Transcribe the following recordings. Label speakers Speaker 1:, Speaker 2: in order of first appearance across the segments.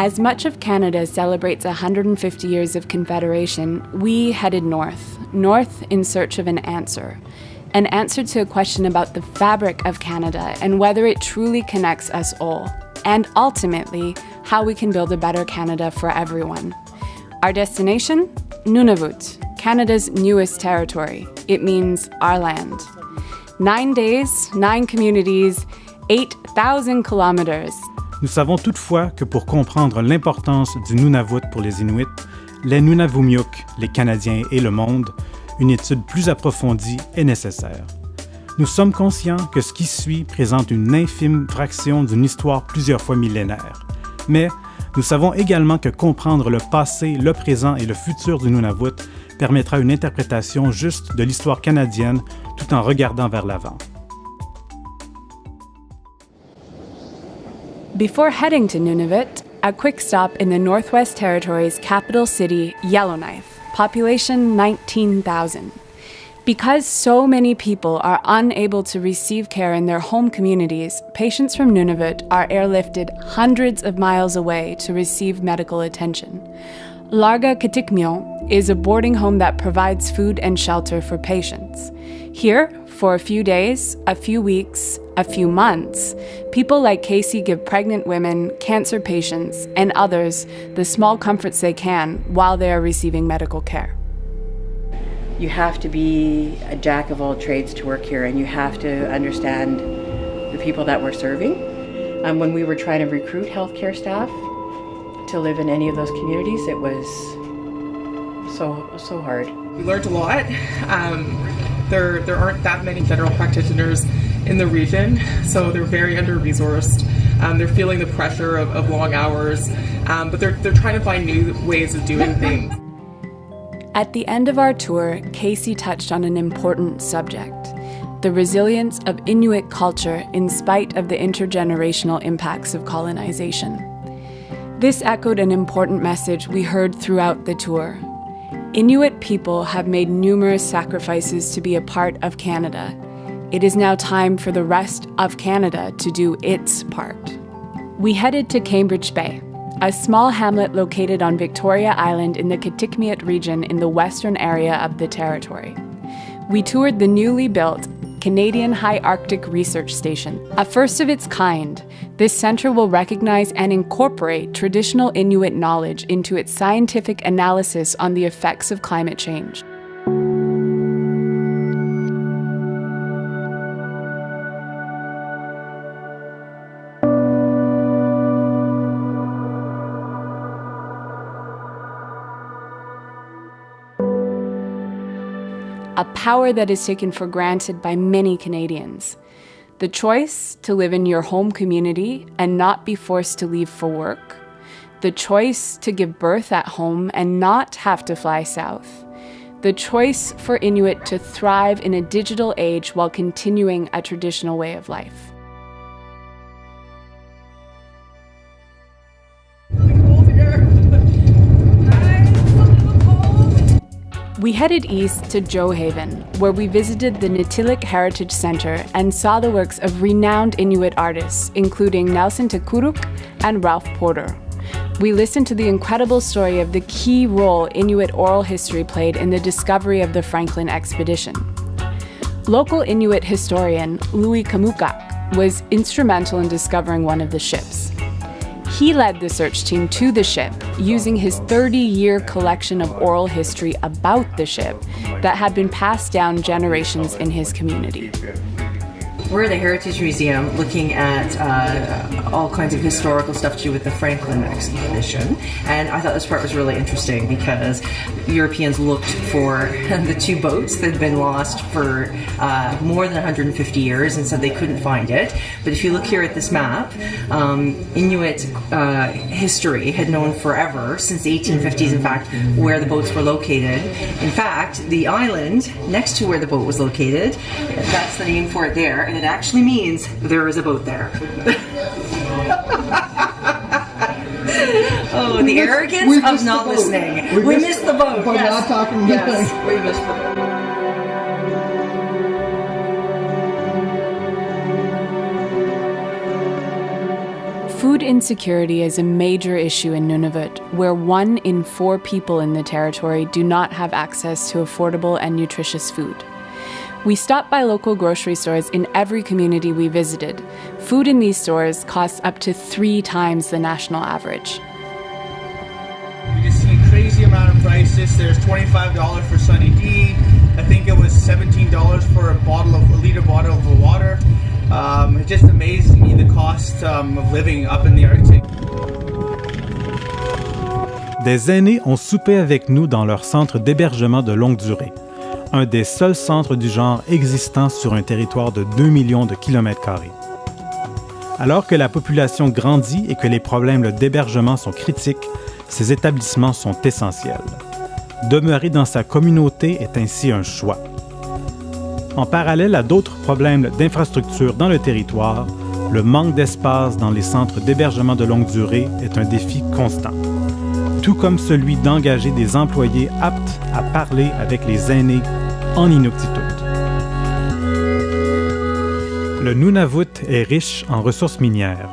Speaker 1: As much of Canada celebrates 150 years of Confederation, we headed north in search of an answer to a question about the fabric of Canada and whether it truly connects us all, and ultimately, how we can build a better Canada for everyone. Our destination? Nunavut, Canada's newest territory. It means our land. 9 days, 9 communities, 8,000 kilometers.
Speaker 2: Nous savons toutefois que pour comprendre l'importance du Nunavut pour les Inuits, les Nunavummiuk, les Canadiens et le monde, une étude plus approfondie est nécessaire. Nous sommes conscients que ce qui suit présente une infime fraction d'une histoire plusieurs fois millénaire. Mais nous savons également que comprendre le passé, le présent et le futur du Nunavut permettra une interprétation juste de l'histoire canadienne tout en regardant vers l'avant.
Speaker 1: Before heading to Nunavut, a quick stop in the Northwest Territories' capital city, Yellowknife, population 19,000. Because so many people are unable to receive care in their home communities, patients from Nunavut are airlifted hundreds of miles away to receive medical attention. Larga Kitikmeot is a boarding home that provides food and shelter for patients. Here, for a few days, a few weeks, a few months, people like Casey give pregnant women, cancer patients, and others the small comforts they can while they are receiving medical care.
Speaker 3: You have to be a jack of all trades to work here, and you have to understand the people that we're serving. When we were trying to recruit healthcare staff to live in any of those communities, it was so hard.
Speaker 4: We learned a lot. There aren't that many federal practitioners in the region, so they're very under-resourced. They're feeling the pressure of long hours, but they're trying to find new ways of doing things.
Speaker 1: At the end of our tour, Casey touched on an important subject: the resilience of Inuit culture in spite of the intergenerational impacts of colonization. This echoed an important message we heard throughout the tour. Inuit people have made numerous sacrifices to be a part of Canada. It is now time for the rest of Canada to do its part. We headed to Cambridge Bay, a small hamlet located on Victoria Island in the Kitikmeot region in the western area of the territory. We toured the newly built Canadian High Arctic Research Station, a first of its kind. This center will recognize and incorporate traditional Inuit knowledge into its scientific analysis on the effects of climate change. A power that is taken for granted by many Canadians. The choice to live in your home community and not be forced to leave for work. The choice to give birth at home and not have to fly south. The choice for Inuit to thrive in a digital age while continuing a traditional way of life. We headed east to Johaven, where we visited the Nitilik Heritage Center and saw the works of renowned Inuit artists, including Nelson Tekuruk and Ralph Porter. We listened to the incredible story of the key role Inuit oral history played in the discovery of the Franklin expedition. Local Inuit historian Louis Kamukak was instrumental in discovering one of the ships. He led the search team to the ship, using his 30-year collection of oral history about the ship that had been passed down generations in his community.
Speaker 3: We're at the Heritage Museum looking at all kinds of historical stuff to do with the Franklin expedition, and I thought this part was really interesting because Europeans looked for the 2 boats that had been lost for more than 150 years and said they couldn't find it. But if you look here at this map, Inuit history had known forever, since the 1850s in fact, where the boats were located. In fact, the island next to where the boat was located, that's the name for it there, and it actually means there is a boat there. Oh, the arrogance of not listening. We missed the boat.
Speaker 5: By
Speaker 3: yes.
Speaker 5: not talking.
Speaker 3: Yes, we missed the boat.
Speaker 1: Food insecurity is a major issue in Nunavut, where 1 in 4 people in the territory do not have access to affordable and nutritious food. We stopped by local grocery stores in every community we visited. Food in these stores costs up to 3 times the national average.
Speaker 5: We just see a crazy amount of prices. There's $25 for Sunny D. I think it was $17 for a liter bottle of water. It just amazes me the cost of living up in the Arctic.
Speaker 2: Des aînés ont soupé avec nous dans leur centre d'hébergement de longue durée, un des seuls centres du genre existants sur un territoire de 2 millions de kilomètres carrés. Alors que la population grandit et que les problèmes d'hébergement sont critiques, ces établissements sont essentiels. Demeurer dans sa communauté est ainsi un choix. En parallèle à d'autres problèmes d'infrastructure dans le territoire, le manque d'espace dans les centres d'hébergement de longue durée est un défi constant, tout comme celui d'engager des employés aptes à parler avec les aînés en Inuktitut. Le Nunavut est riche en ressources minières.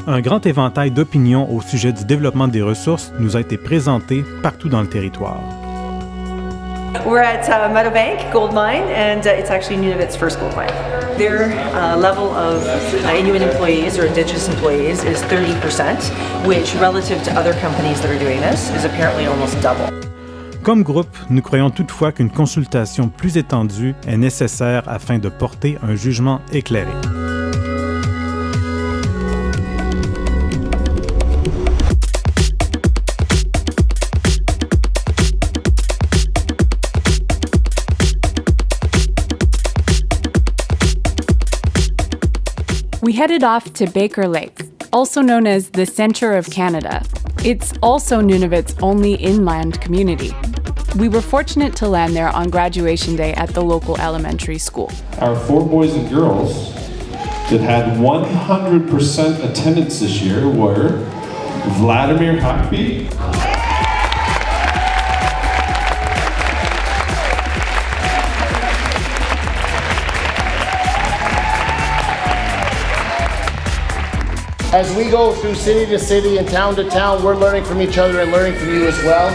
Speaker 2: Un grand éventail d'opinions au sujet du développement des ressources nous a été présenté partout dans le territoire.
Speaker 6: We're at Meadowbank Gold Mine, and it's actually Nunavut's first gold mine. Their level of Inuit employees or Indigenous employees is 30%, which relative to other companies that are doing this is apparently almost double.
Speaker 2: Comme groupe, nous croyons toutefois qu'une consultation plus étendue est nécessaire afin de porter un jugement éclairé.
Speaker 1: We headed off to Baker Lake, also known as the Centre of Canada. It's also Nunavut's only inland community. We were fortunate to land there on graduation day at the local elementary school.
Speaker 7: Our 4 boys and girls that had 100% attendance this year were Vladimir Hockby,
Speaker 8: As we go through city to city and town to town, we're learning from each other and learning from you as well.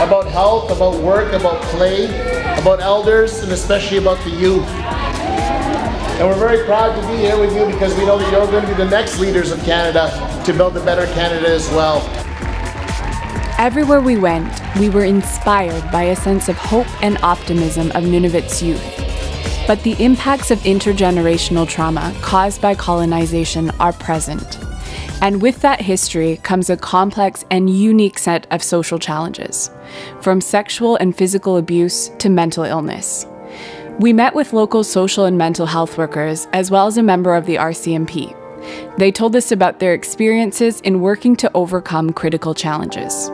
Speaker 8: About health, about work, about play, about elders, and especially about the youth. And we're very proud to be here with you because we know that you're going to be the next leaders of Canada to build a better Canada as well.
Speaker 1: Everywhere we went, we were inspired by a sense of hope and optimism of Nunavut's youth. But the impacts of intergenerational trauma caused by colonization are present. And with that history comes a complex and unique set of social challenges, from sexual and physical abuse to mental illness. We met with local social and mental health workers, as well as a member of the RCMP. They told us about their experiences in working to overcome critical challenges.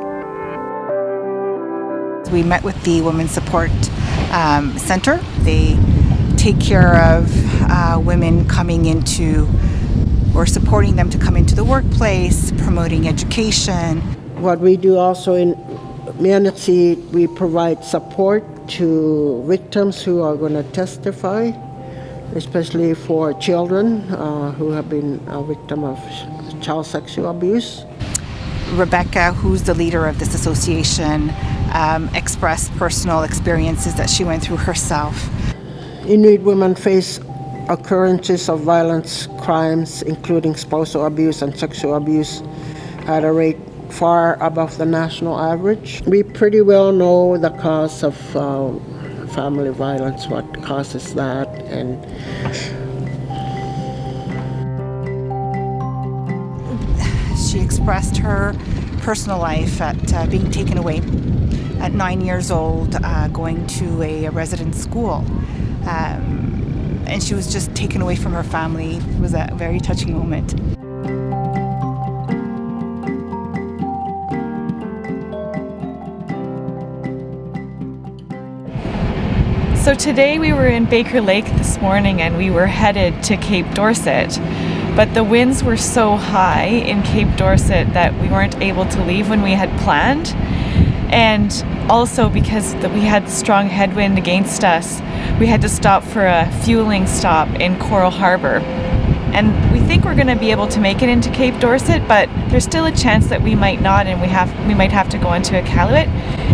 Speaker 9: We met with the Women's Support Center. They take care of women coming into or supporting them to come into the workplace, promoting education.
Speaker 10: What we do also in Mianixi, we provide support to victims who are going to testify, especially for children who have been a victim of child sexual abuse.
Speaker 9: Rebecca, who's the leader of this association, expressed personal experiences that she went through herself.
Speaker 10: Inuit women face occurrences of violence crimes, including spousal abuse and sexual abuse, at a rate far above the national average. We pretty well know the cause of family violence, what causes that, and
Speaker 9: she expressed her personal life at being taken away at 9 years old, going to a residence school. And she was just taken away from her family. It was a very touching moment.
Speaker 11: So today we were in Baker Lake this morning and we were headed to Cape Dorset. But the winds were so high in Cape Dorset that we weren't able to leave when we had planned. And also because we had strong headwind against us, we had to stop for a fueling stop in Coral Harbour. And we think we're going to be able to make it into Cape Dorset, but there's still a chance that we might not, and we might have to go into Iqaluit.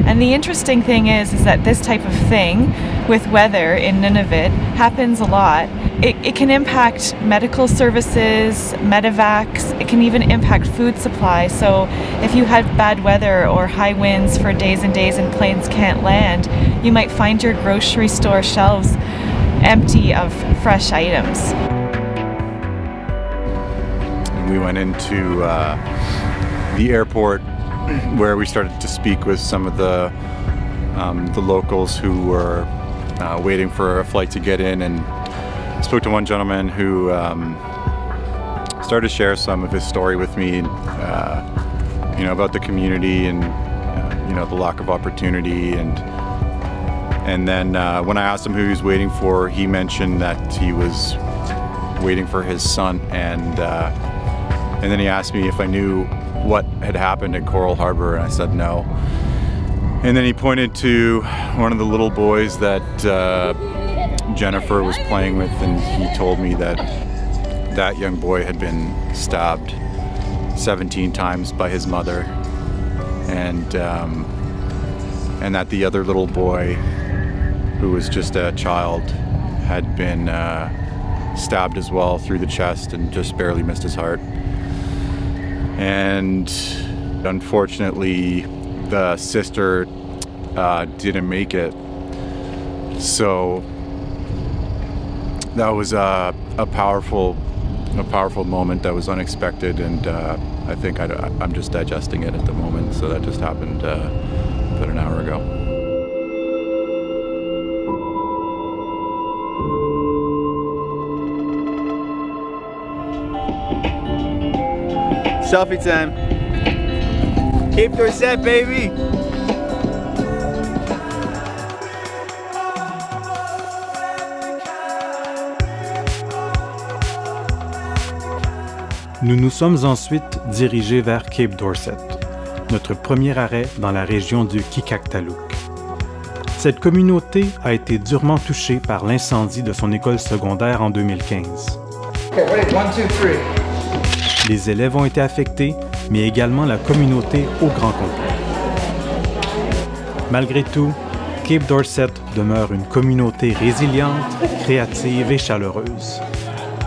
Speaker 11: And the interesting thing is that this type of thing with weather in Nunavut happens a lot. It can impact medical services, medevacs, it can even impact food supply. So if you had bad weather or high winds for days and days and planes can't land, you might find your grocery store shelves empty of fresh items.
Speaker 12: We went into the airport where we started to speak with some of the locals who were waiting for a flight to get in, and spoke to one gentleman who started to share some of his story with me, about the community and the lack of opportunity, and then when I asked him who he was waiting for, he mentioned that he was waiting for his son, and then he asked me if I knew what had happened at Coral Harbour, and I said no. And then he pointed to one of the little boys that Jennifer was playing with, and he told me that that young boy had been stabbed 17 times by his mother, and that the other little boy, who was just a child, had been stabbed as well through the chest and just barely missed his heart. And unfortunately, the sister didn't make it. So that was a powerful moment that was unexpected, and I think I'm just digesting it at the moment. So that just happened about an hour ago.
Speaker 5: Selfie time. Cape Dorset, baby!
Speaker 2: Nous nous sommes ensuite dirigés vers Cape Dorset, notre premier arrêt dans la région du Kikaktaluk. Cette communauté a été durement touchée par l'incendie de son école secondaire en 2015.
Speaker 5: Okay, ready? 1, 2, 3.
Speaker 2: Les élèves ont été affectés, mais également la communauté au grand complet. Malgré tout, Cape Dorset demeure une communauté résiliente, créative et chaleureuse.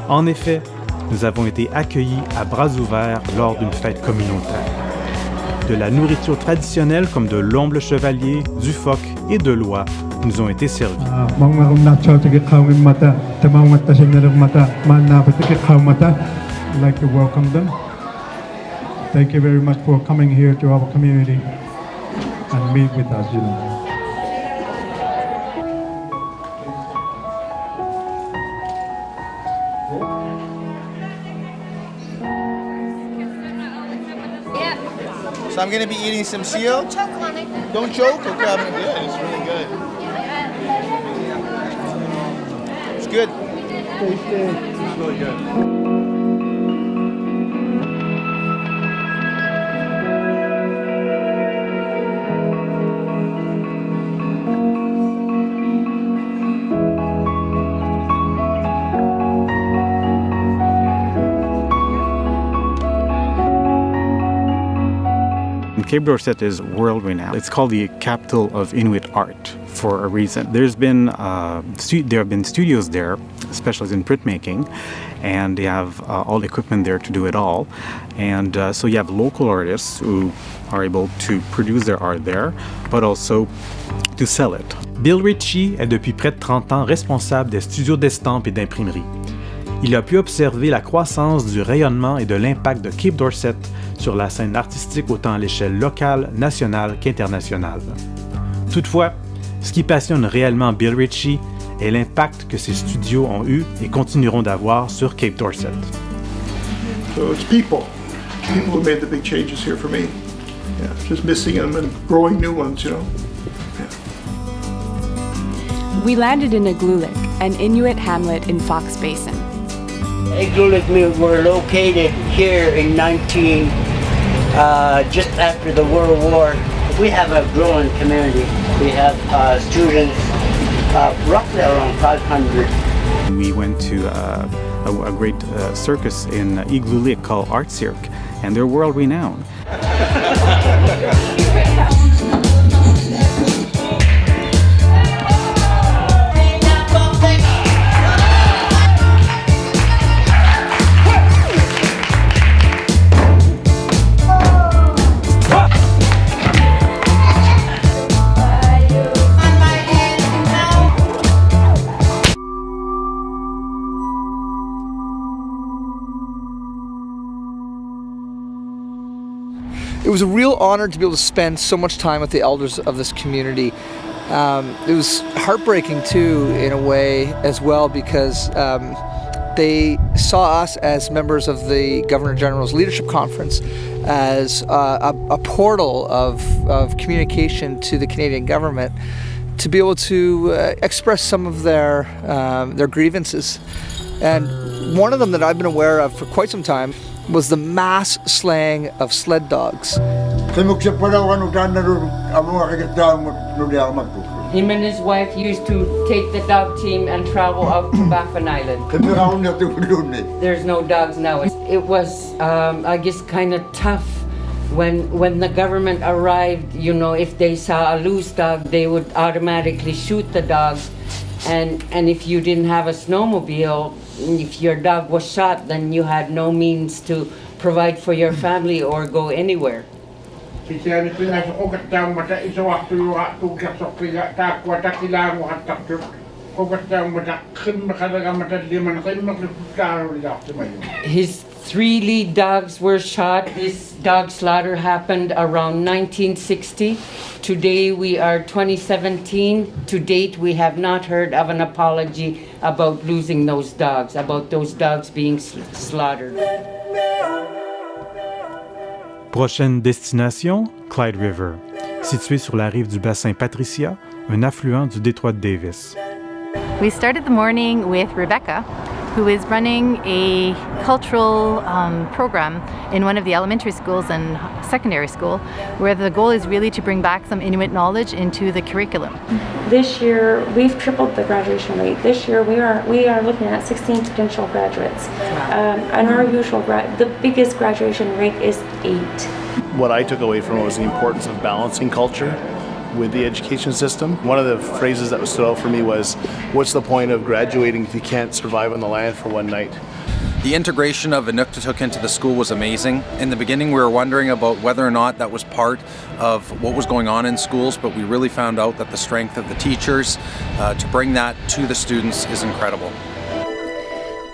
Speaker 2: En effet, nous avons été accueillis à bras ouverts lors d'une fête communautaire. De la nourriture traditionnelle comme de l'omble chevalier, du phoque et de l'oie nous ont été servis.
Speaker 13: I'd like to welcome them. Thank you very much for coming here to our community and meet with us,
Speaker 5: So I'm gonna be eating some seal. Don't choke on it. Don't choke? Okay, I'm gonna do it. It's really good. It's good. It's really good.
Speaker 2: Cape Dorset is world-renowned. It's called the capital of Inuit art for a reason. There have been studios there, specialized in printmaking, and they have all the equipment there to do it all. And so you have local artists who are able to produce their art there, but also to sell it. Bill Ritchie est depuis près de 30 ans responsable des studios d'estampes et d'imprimerie. Il a pu observer la croissance du rayonnement et de l'impact de Cape Dorset sur la scène artistique autant à l'échelle locale, nationale qu'internationale. Toutefois, ce qui passionne réellement Bill Ritchie est l'impact que ces studios ont eu et continueront d'avoir sur Cape Dorset.
Speaker 13: So it's people who made the big changes here for me. Yeah, just missing them and growing new ones, Yeah.
Speaker 1: We landed in Iqaluit, an Inuit hamlet in Fox Basin.
Speaker 14: Iqaluit were located here in just after the World War. We have a growing community. We have students, roughly around 500
Speaker 2: We went to a great circus in Igloolik called Art Cirque, and they're world-renowned.
Speaker 15: It was a real honor to be able to spend so much time with the elders of this community. It was heartbreaking too, in a way, as well, because they saw us as members of the Governor General's Leadership Conference as a portal of communication to the Canadian government to be able to express some of their grievances. And one of them that I've been aware of for quite some time was the mass slaying of sled dogs.
Speaker 16: Him and his wife used to take the dog team and travel out to Baffin Island. There's no dogs now. It was, I guess, kind of tough when the government arrived. You know, if they saw a loose dog, they would automatically shoot the dog. And if you didn't have a snowmobile, if your dog was shot, then you had no means to provide for your family or go anywhere. His 3 lead dogs were shot. This dog slaughter happened around 1960. Today we are 2017. To date, we have not heard of an apology about losing those dogs, about those dogs being slaughtered.
Speaker 2: Prochaine destination, Clyde River, située sur la rive du bassin Patricia, un affluent du détroit de Davis.
Speaker 17: We started the morning with Rebecca, who is running a cultural program in one of the elementary schools and secondary school, where the goal is really to bring back some Inuit knowledge into the curriculum.
Speaker 18: This year, we've tripled the graduation rate. This year, we are looking at 16 potential graduates. And our usual, the biggest graduation rate is 8.
Speaker 19: What I took away from it was the importance of balancing culture with the education system. One of the phrases that stood out for me was, what's the point of graduating if you can't survive on the land for one night?
Speaker 20: The integration of Inuktitut into the school was amazing. In the beginning, we were wondering about whether or not that was part of what was going on in schools, but we really found out that the strength of the teachers to bring that to the students is incredible.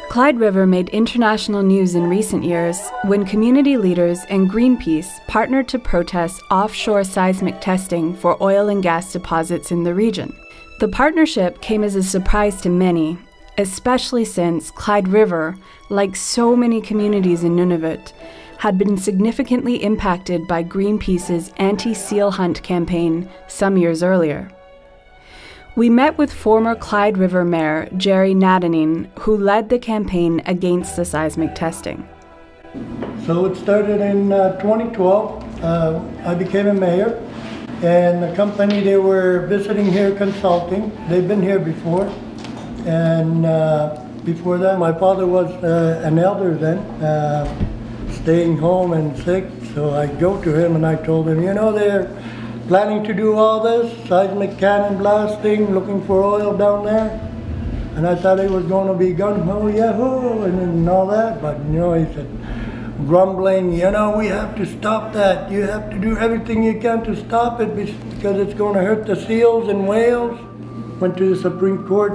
Speaker 1: Clyde River made international news in recent years when community leaders and Greenpeace partnered to protest offshore seismic testing for oil and gas deposits in the region. The partnership came as a surprise to many, especially since Clyde River, like so many communities in Nunavut, had been significantly impacted by Greenpeace's anti-seal hunt campaign some years earlier. We met with former Clyde River Mayor Jerry Nadanin, who led the campaign against the seismic testing.
Speaker 21: So it started in 2012. I became a mayor, and the company, they were visiting here consulting. They've been here before, and before that my father was an elder then, staying home and sick. So I go to him and I told him, you know, they're planning to do all this, seismic cannon blasting, looking for oil down there. And I thought he was going to be gung-ho, yahoo, and all that. But, you know, he said, grumbling, you know, we have to stop that. You have to do everything you can to stop it because it's going to hurt the seals and whales. Went to the Supreme Court,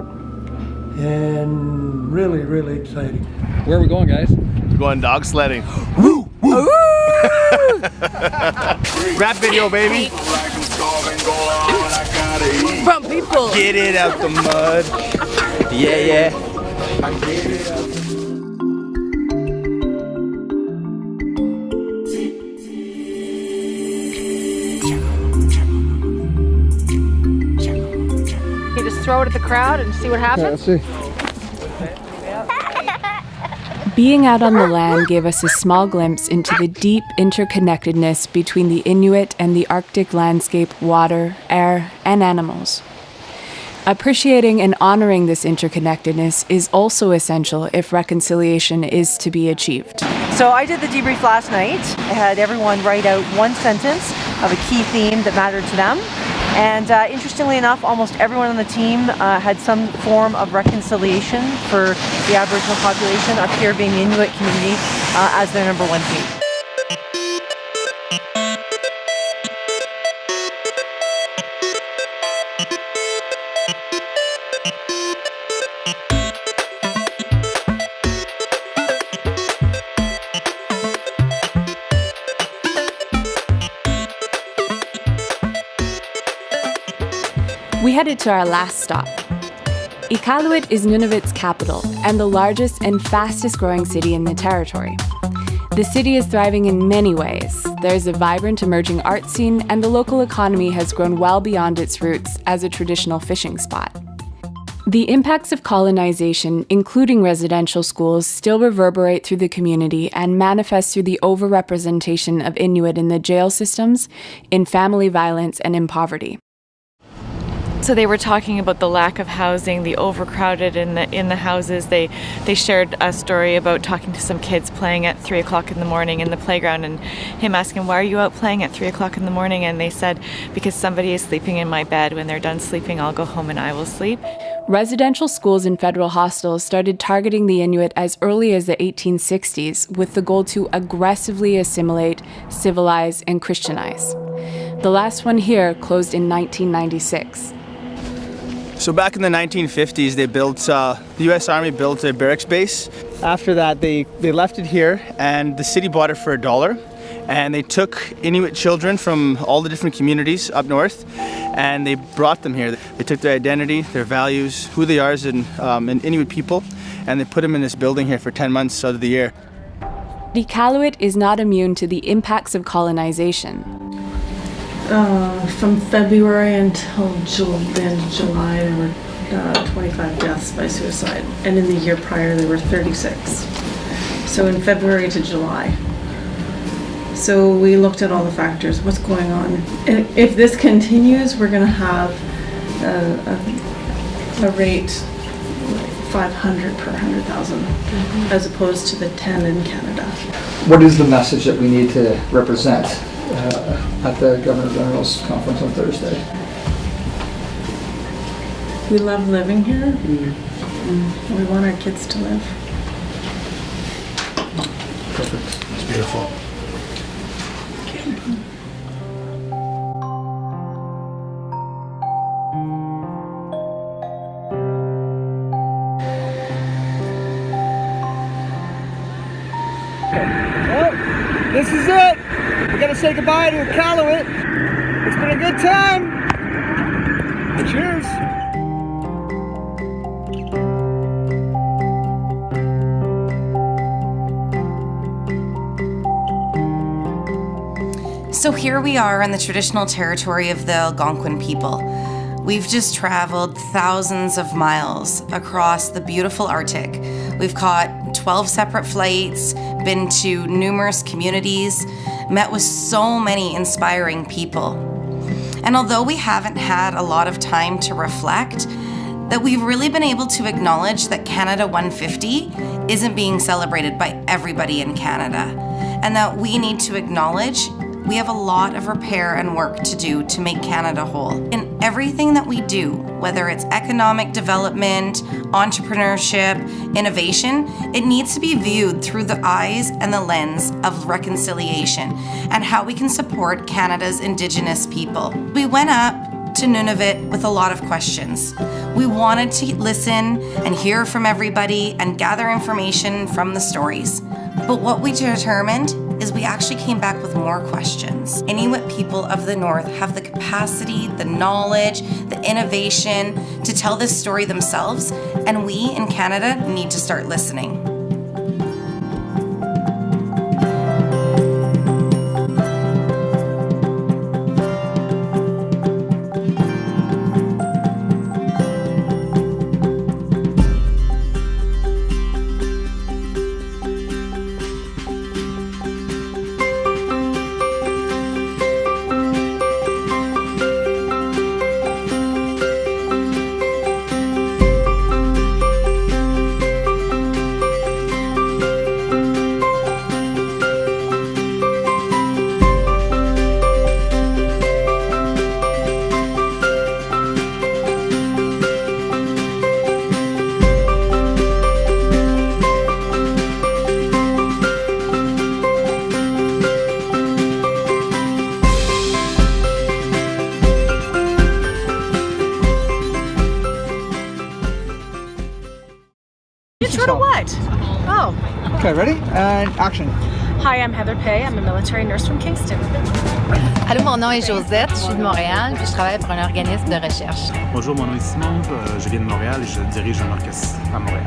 Speaker 21: and really, really exciting.
Speaker 19: Where are we going, guys? We're going dog sledding. Woo! Woo! Rap video, baby.
Speaker 22: From people.
Speaker 19: Get it out the mud. Yeah, yeah.
Speaker 22: You just throw it at the crowd and see what happens?
Speaker 21: Yeah, see.
Speaker 1: Being out on the land gave us a small glimpse into the deep interconnectedness between the Inuit and the Arctic landscape, water, air, and animals. Appreciating and honoring this interconnectedness is also essential if reconciliation is to be achieved.
Speaker 6: So I did the debrief last night. I had everyone write out one sentence of a key theme that mattered to them. And interestingly enough, almost everyone on the team had some form of reconciliation for the Aboriginal population, up here being the Inuit community, as their number one theme.
Speaker 1: We headed to our last stop. Iqaluit is Nunavut's capital and the largest and fastest growing city in the territory. The city is thriving in many ways. There's a vibrant emerging art scene, and the local economy has grown well beyond its roots as a traditional fishing spot. The impacts of colonization, including residential schools, still reverberate through the community and manifest through the overrepresentation of Inuit in the jail systems, in family violence, and in poverty.
Speaker 11: So they were talking about the lack of housing, the overcrowded in the houses. They shared a story about talking to some kids playing at 3 o'clock in the morning in the playground, and him asking, "Why are you out playing at 3 o'clock in the morning?" And they said, "Because somebody is sleeping in my bed. When they're done sleeping, I'll go home and I will sleep."
Speaker 1: Residential schools and federal hostels started targeting the Inuit as early as the 1860s with the goal to aggressively assimilate, civilize, and Christianize. The last one here closed in 1996.
Speaker 5: So back in the 1950s, they built, the U.S. Army built a barracks base. After that, they left it here, and the city bought it for $1. And they took Inuit children from all the different communities up north, and they brought them here. They took their identity, their values, who they are as an Inuit people, and they put them in this building here for 10 months out of the year.
Speaker 1: Iqaluit is not immune to the impacts of colonization.
Speaker 3: From February until the end of July, there were 25 deaths by suicide, and in the year prior there were 36. So in February to July. So we looked at all the factors, what's going on. And if this continues, we're going to have a rate 500 per 100,000, as opposed to the 10 in Canada.
Speaker 15: What is the message that we need to represent at the Governor General's conference on Thursday?
Speaker 3: We love living here. We want our kids to live.
Speaker 15: Perfect. It's beautiful.
Speaker 4: Well, this is it. We gotta say goodbye to Iqaluit. It's been a good time. Cheers.
Speaker 23: So here we are in the traditional territory of the Algonquin people. We've just traveled thousands of miles across the beautiful Arctic. We've caught 12 separate flights, been to numerous communities, met with so many inspiring people. And although we haven't had a lot of time to reflect, that we've really been able to acknowledge that Canada 150 isn't being celebrated by everybody in Canada, and that we need to acknowledge we have a lot of repair and work to do to make Canada whole. In everything that we do, whether it's economic development, entrepreneurship, innovation, it needs to be viewed through the eyes and the lens of reconciliation and how we can support Canada's Indigenous people. We went up to Nunavut with a lot of questions. We wanted to listen and hear from everybody and gather information from the stories. But what we determined is we actually came back with more questions. Inuit people of the North have the capacity, the knowledge, the innovation to tell this story themselves, and we in Canada need to start listening.
Speaker 7: Go to what? Oh.
Speaker 4: Okay, ready? And action.
Speaker 7: Hi, I'm Heather Pay. I'm a military nurse from Kingston.
Speaker 17: Allô, mon nom est Josette, je suis de Montréal, puis je travaille pour un organisme de recherche.
Speaker 8: Bonjour, mon nom est Simon, je viens de Montréal et je dirige un orchestre à Montréal.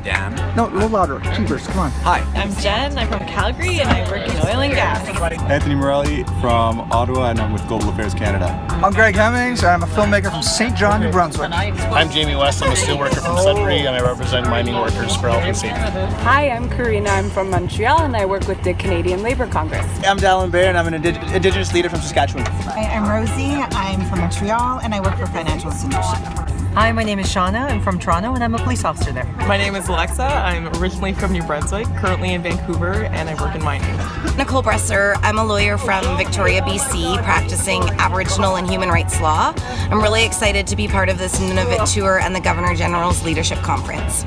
Speaker 20: Dan.
Speaker 4: No, a little louder. Cheapers, come on.
Speaker 20: Hi.
Speaker 7: I'm Jen. I'm from Calgary and I work in oil and gas.
Speaker 10: Anthony Morelli from Ottawa and I'm with Global Affairs Canada.
Speaker 4: I'm Greg Hemmings. I'm a filmmaker from St. John, New Brunswick.
Speaker 19: I'm Jamie West. I'm a steelworker from Sudbury and I represent mining workers for health and safety.
Speaker 1: Hi, I'm Karina. I'm from Montreal and I work with the Canadian Labour Congress.
Speaker 24: I'm Dallin Bear and I'm an Indigenous leader from Saskatchewan.
Speaker 25: I'm Rosie. I'm from Montreal and I work for a financial institution.
Speaker 6: Hi, my name is Shauna. I'm from Toronto and I'm a police officer there.
Speaker 26: My name is Alexa. I'm originally from New Brunswick, currently in Vancouver, and I work in mining.
Speaker 23: Nicole Bresser. I'm a lawyer from Victoria, BC, practicing Aboriginal and human rights law. I'm really excited to be part of this Nunavut tour and the Governor General's Leadership Conference.